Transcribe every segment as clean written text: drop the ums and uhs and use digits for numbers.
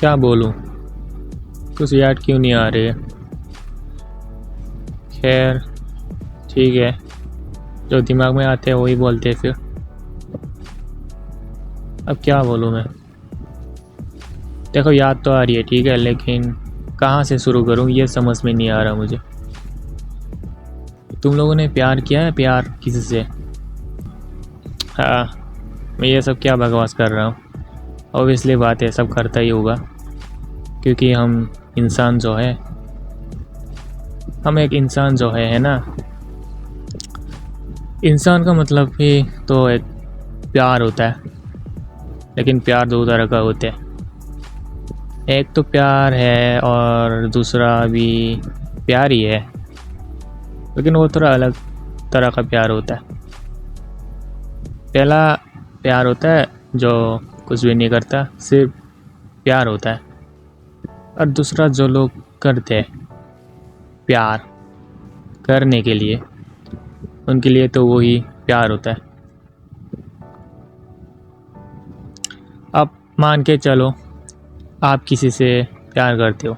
क्या बोलूं, कुछ याद क्यों नहीं आ रही है। खैर ठीक है, जो दिमाग में आते हैं वही बोलते हैं फिर। अब क्या बोलूं मैं। देखो याद तो आ रही है ठीक है, लेकिन कहाँ से शुरू करूं ये समझ में नहीं आ रहा मुझे। तुम लोगों ने प्यार किया है, प्यार किसी से? हाँ, मैं ये सब क्या बकवास कर रहा हूँ। ऑब्वियसली बात है, सब करता ही होगा, क्योंकि हम इंसान जो है, हम एक इंसान जो है ना। इंसान का मतलब ही तो एक प्यार होता है, लेकिन प्यार दो तरह का होता है। एक तो प्यार है और दूसरा भी प्यार ही है, लेकिन वो थोड़ा अलग तरह का प्यार होता है। पहला प्यार होता है जो कुछ भी नहीं करता, सिर्फ प्यार होता है। और दूसरा जो लोग करते हैं प्यार करने के लिए, उनके लिए तो वही प्यार होता है। अब मान के चलो आप किसी से प्यार करते हो,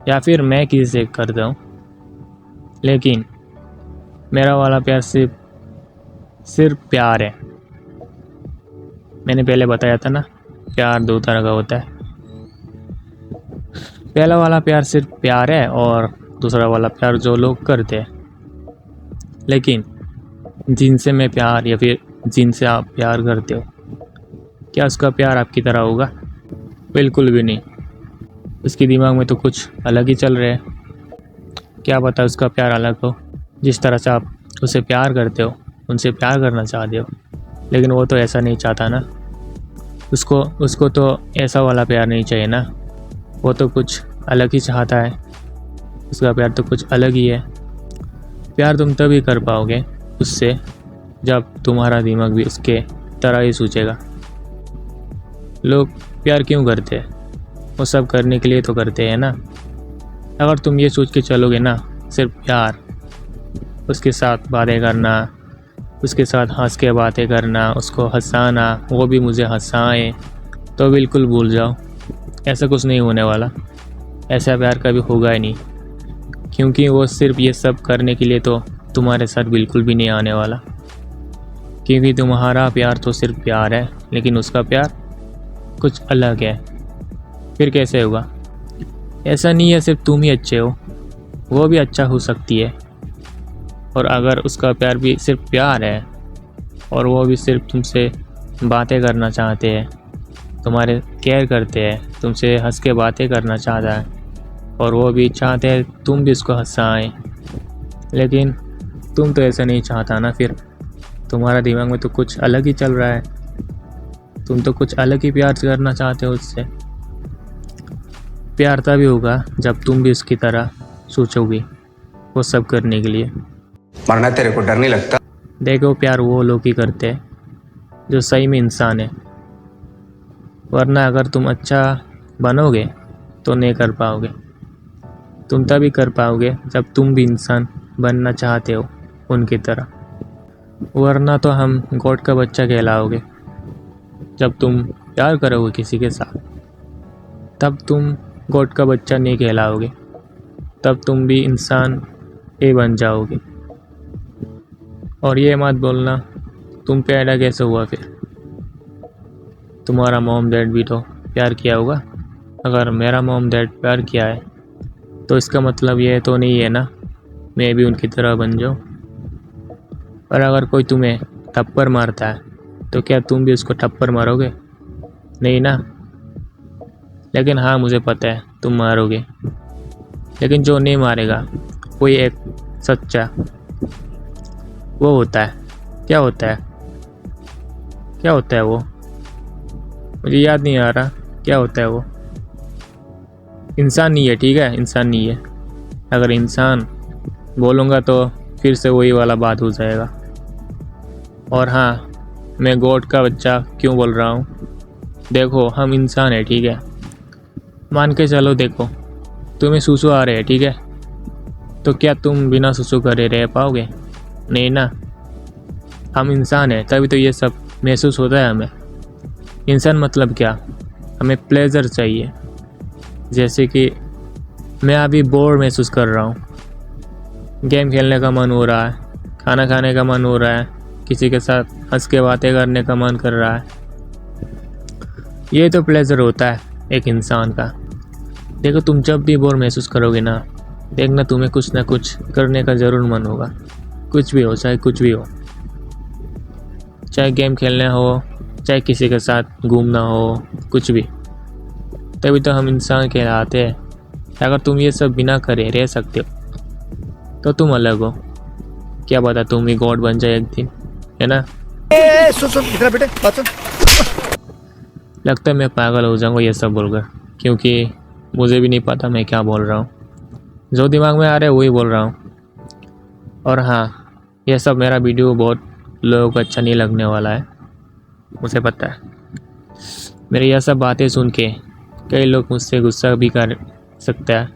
या फिर मैं किसी से करता हूँ, लेकिन मेरा वाला प्यार सिर्फ प्यार है। मैंने पहले बताया था ना, प्यार दो तरह का होता है। पहला वाला प्यार सिर्फ प्यार है और दूसरा वाला प्यार जो लोग करते हैं। लेकिन जिनसे मैं प्यार या फिर जिनसे आप प्यार करते हो, क्या उसका प्यार आपकी तरह होगा? बिल्कुल भी नहीं। उसके दिमाग में तो कुछ अलग ही चल रहा है। क्या पता उसका प्यार अलग हो। जिस तरह से आप उसे प्यार करते हो, उनसे प्यार करना चाहते हो, लेकिन वो तो ऐसा नहीं चाहता ना। उसको तो ऐसा वाला प्यार नहीं चाहिए ना, वो तो कुछ अलग ही चाहता है। उसका प्यार तो कुछ अलग ही है। प्यार तुम तभी कर पाओगे उससे जब तुम्हारा दिमाग भी उसके तरह ही सोचेगा। लोग प्यार क्यों करते हैं? वो सब करने के लिए तो करते हैं ना। अगर तुम ये सोच के चलोगे ना, सिर्फ प्यार, उसके साथ बातें करना, उसके साथ हंस के बातें करना, उसको हंसाना, वो भी मुझे हंसाए, तो बिल्कुल भूल जाओ, ऐसा कुछ नहीं होने वाला। ऐसा प्यार कभी होगा ही नहीं, क्योंकि वो सिर्फ ये सब करने के लिए तो तुम्हारे साथ बिल्कुल भी नहीं आने वाला। क्योंकि तुम्हारा प्यार तो सिर्फ प्यार है, लेकिन उसका प्यार कुछ अलग है। फिर कैसे होगा? ऐसा नहीं है सिर्फ तुम ही अच्छे हो, वो भी अच्छा हो सकती है। और अगर उसका प्यार भी सिर्फ प्यार है और वो भी सिर्फ तुमसे बातें करना चाहते हैं, तुम्हारे केयर करते हैं, तुमसे हंस के बातें करना चाहता है, और वो भी चाहते हैं तुम भी उसको हंसाएं, लेकिन तुम तो ऐसा नहीं चाहता ना। फिर तुम्हारा दिमाग में तो कुछ अलग ही चल रहा है। तुम तो कुछ अलग ही प्यार करना चाहते हो उससे। प्यार तभी होगा जब तुम भी उसकी तरह सोचोगे वो सब करने के लिए। मरना तेरे को डर नहीं लगता? देखो, प्यार वो लोग ही करते हैं जो सही में इंसान है, वरना अगर तुम अच्छा बनोगे तो नहीं कर पाओगे। तुम तभी कर पाओगे जब तुम भी इंसान बनना चाहते हो उनकी तरह, वरना तो हम गॉड का बच्चा कहलाओगे। जब तुम प्यार करोगे किसी के साथ, तब तुम गॉड का बच्चा नहीं कहलाओगे, तब तुम भी इंसान ही बन जाओगे। और ये मत बोलना तुम पैदा कैसे हुआ। फिर तुम्हारा मॉम डैड भी तो प्यार किया होगा। अगर मेरा मॉम डैड प्यार किया है तो इसका मतलब ये तो नहीं है ना मैं भी उनकी तरह बन जाऊँ। और अगर कोई तुम्हें थप्पड़ मारता है तो क्या तुम भी उसको थप्पड़ मारोगे? नहीं ना। लेकिन हाँ, मुझे पता है तुम मारोगे, लेकिन जो नहीं मारेगा कोई एक सच्चा वो होता है। क्या होता है? क्या होता है वो? मुझे याद नहीं आ रहा क्या होता है वो। इंसान नहीं है, ठीक है, इंसान नहीं है। अगर इंसान बोलूँगा तो फिर से वही वाला बात हो जाएगा। और हाँ, मैं गॉड का बच्चा क्यों बोल रहा हूँ? देखो, हम इंसान है, ठीक है। मान के चलो, देखो तुम्हें सुसु आ रहे हैं, ठीक है, तो क्या तुम बिना सुसु करे रह पाओगे? नहीं ना। हम इंसान हैं, तभी तो ये सब महसूस होता है हमें। इंसान मतलब क्या? हमें प्लेजर चाहिए, जैसे कि मैं अभी बोर महसूस कर रहा हूँ, गेम खेलने का मन हो रहा है, खाना खाने का मन हो रहा है, किसी के साथ हंस के बातें करने का मन कर रहा है। ये तो प्लेजर होता है एक इंसान का। देखो, तुम जब भी बोर महसूस करोगे ना, देखना तुम्हें कुछ ना कुछ करने का ज़रूर मन होगा। कुछ भी हो, चाहे कुछ भी हो, चाहे गेम खेलने हो, चाहे किसी के साथ घूमना हो, कुछ भी। तभी तो हम इंसान कहलाते हैं। अगर तुम ये सब बिना करे रह सकते हो तो तुम अलग हो। क्या पता तुम ही गॉड बन जाए एक दिन, है ना। सुन इधर बेटे, बात सुन। लगता है मैं पागल हो जाऊंगा ये सब बोलकर, क्योंकि मुझे भी नहीं पता मैं क्या बोल रहा हूँ। जो दिमाग में आ रहा है वही बोल रहा हूँ। और हाँ, यह सब मेरा वीडियो बहुत लोगों को अच्छा नहीं लगने वाला है, मुझे पता है। मेरी यह सब बातें सुन के कई लोग मुझसे गुस्सा भी कर सकता है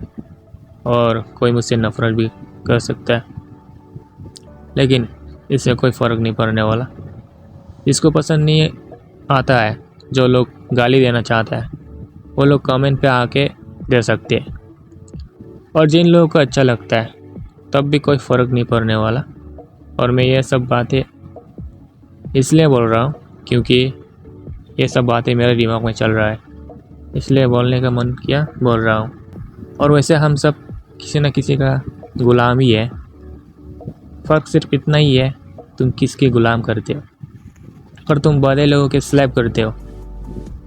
और कोई मुझसे नफरत भी कर सकता है, लेकिन इससे कोई फ़र्क नहीं पड़ने वाला। जिसको पसंद नहीं आता है, जो लोग गाली देना चाहता है, वो लोग कमेंट पे आके दे सकते हैं। और जिन लोगों को अच्छा लगता है तब भी कोई फ़र्क नहीं पड़ने वाला। और मैं ये सब बातें इसलिए बोल रहा हूँ क्योंकि ये सब बातें मेरे दिमाग में चल रहा है, इसलिए बोलने का मन किया, बोल रहा हूँ। और वैसे हम सब किसी न किसी का गुलाम ही है। फ़र्क सिर्फ इतना ही है, तुम किसके गुलाम करते हो। अगर तुम बड़े लोगों के स्लैब करते हो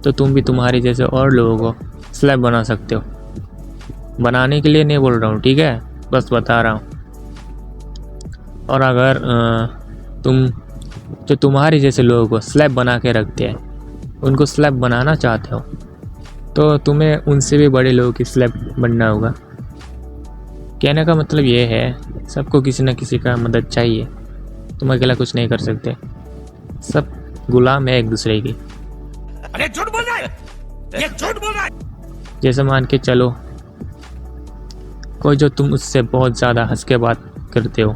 तो तुम भी तुम्हारे जैसे और लोगों को स्लैब बना सकते हो। बनाने के लिए नहीं बोल रहा हूँ, ठीक है, बस बता रहा हूँ। और अगर तुम जो तुम्हारे जैसे लोगों को स्लैब बना के रखते हैं, उनको स्लैब बनाना चाहते हो, तो तुम्हें उनसे भी बड़े लोगों की स्लैब बनना होगा। कहने का मतलब ये है, सबको किसी न किसी का मदद चाहिए। तुम अकेला कुछ नहीं कर सकते, सब गुलाम है एक दूसरे की। अरे झूठ बोल रहा है, ये झूठ बोल रहा है। जैसे मान के चलो, कोई जो तुम उससे बहुत ज़्यादा हंस के बात करते हो,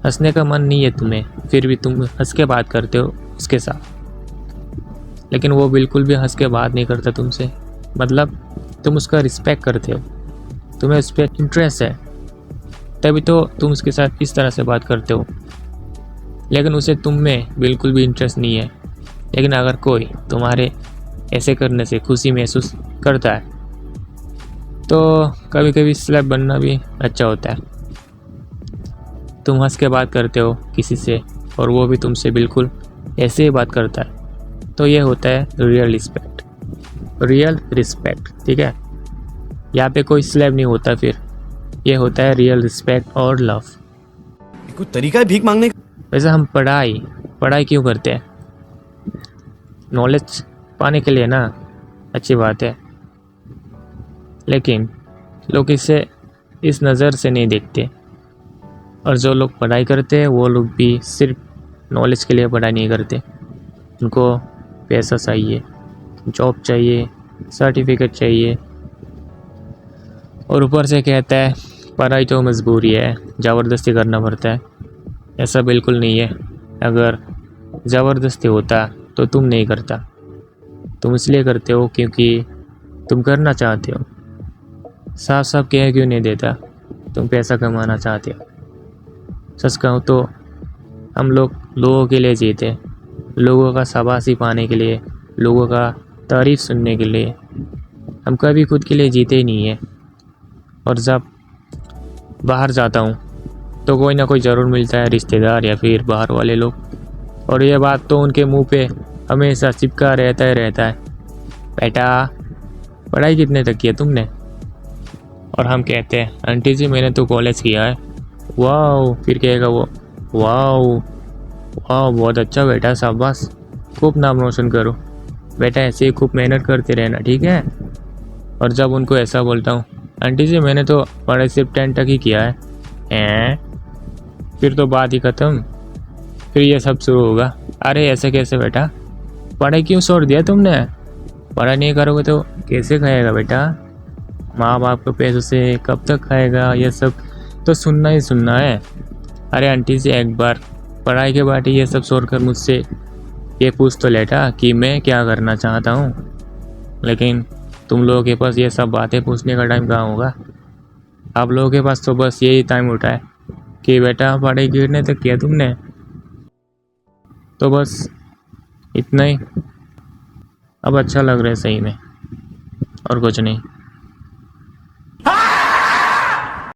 हंसने का मन नहीं है तुम्हें, फिर भी तुम हंस के बात करते हो उसके साथ, लेकिन वो बिल्कुल भी हंस के बात नहीं करता तुमसे। मतलब तुम उसका रिस्पेक्ट करते हो, तुम्हें उस पर इंटरेस्ट है, तभी तो तुम उसके साथ इस तरह से बात करते हो। लेकिन उसे तुम में बिल्कुल भी इंटरेस्ट नहीं है। लेकिन अगर कोई तुम्हारे ऐसे करने से खुशी महसूस करता है तो कभी कभी स्लैब बनना भी अच्छा होता है। तुम हंस के बात करते हो किसी से और वो भी तुमसे बिल्कुल ऐसे ही बात करता है, तो ये होता है रियल रिस्पेक्ट, रियल रिस्पेक्ट, ठीक है। यहाँ पे कोई स्लैब नहीं होता, फिर ये होता है रियल रिस्पेक्ट और लव। कोई तरीका है भीख मांगने का? वैसे हम पढ़ाई क्यों करते हैं? नॉलेज पाने के लिए ना, अच्छी बात है, लेकिन लोग इसे इस नज़र से नहीं देखते। और जो लोग पढ़ाई करते हैं वो लोग भी सिर्फ नॉलेज के लिए पढ़ाई नहीं करते, उनको पैसा चाहिए, जॉब चाहिए, सर्टिफिकेट चाहिए, और ऊपर से कहता है पढ़ाई तो मजबूरी है, ज़बरदस्ती करना पड़ता है। ऐसा बिल्कुल नहीं है। अगर ज़बरदस्ती होता तो तुम नहीं करता, तुम इसलिए करते हो क्योंकि तुम करना चाहते हो। साफ साफ कह क्यों नहीं देता, तुम पैसा कमाना चाहते हो। सच कहूँ तो हम लोग लोगों के लिए जीते, लोगों का शाबाशी पाने के लिए, लोगों का तारीफ़ सुनने के लिए। हम कभी खुद के लिए जीते ही नहीं है। और जब बाहर जाता हूँ तो कोई ना कोई ज़रूर मिलता है, रिश्तेदार या फिर बाहर वाले लोग, और ये बात तो उनके मुंह पे हमेशा चिपका रहता है, बेटा पढ़ाई कितने तक की है तुमने? और हम कहते हैं आंटी जी मैंने तो कॉलेज किया है। वाह, फिर कहेगा वो वाह बहुत अच्छा बेटा, शाबाश, खूब नाम रोशन करो बेटा, ऐसे ही खूब मेहनत करते रहना, ठीक है। और जब उनको ऐसा बोलता हूँ आंटी जी मैंने तो पढ़ाई सिर्फ 10 तक ही किया है, फिर तो बात ही ख़त्म। फिर ये सब शुरू होगा, अरे ऐसे कैसे बेटा, पढ़ाई क्यों छोड़ दिया तुमने? पढ़ाई नहीं करोगे तो कैसे खाएगा बेटा? माँ बाप के पैसों से कब तक खाएगा? ये सब तो सुनना ही सुनना है। अरे आंटी जी एक बार पढ़ाई के बाटे ये सब छोड़कर मुझसे ये पूछ तो लेता कि मैं क्या करना चाहता हूँ। लेकिन तुम लोगों के पास ये सब बातें पूछने का टाइम कहाँ होगा। आप लोगों के पास तो बस यही टाइम होता है कि बेटा पढ़ाई गिरने तक किया तुमने, तो बस इतना ही। अब अच्छा लग रहा है सही में, और कुछ नहीं।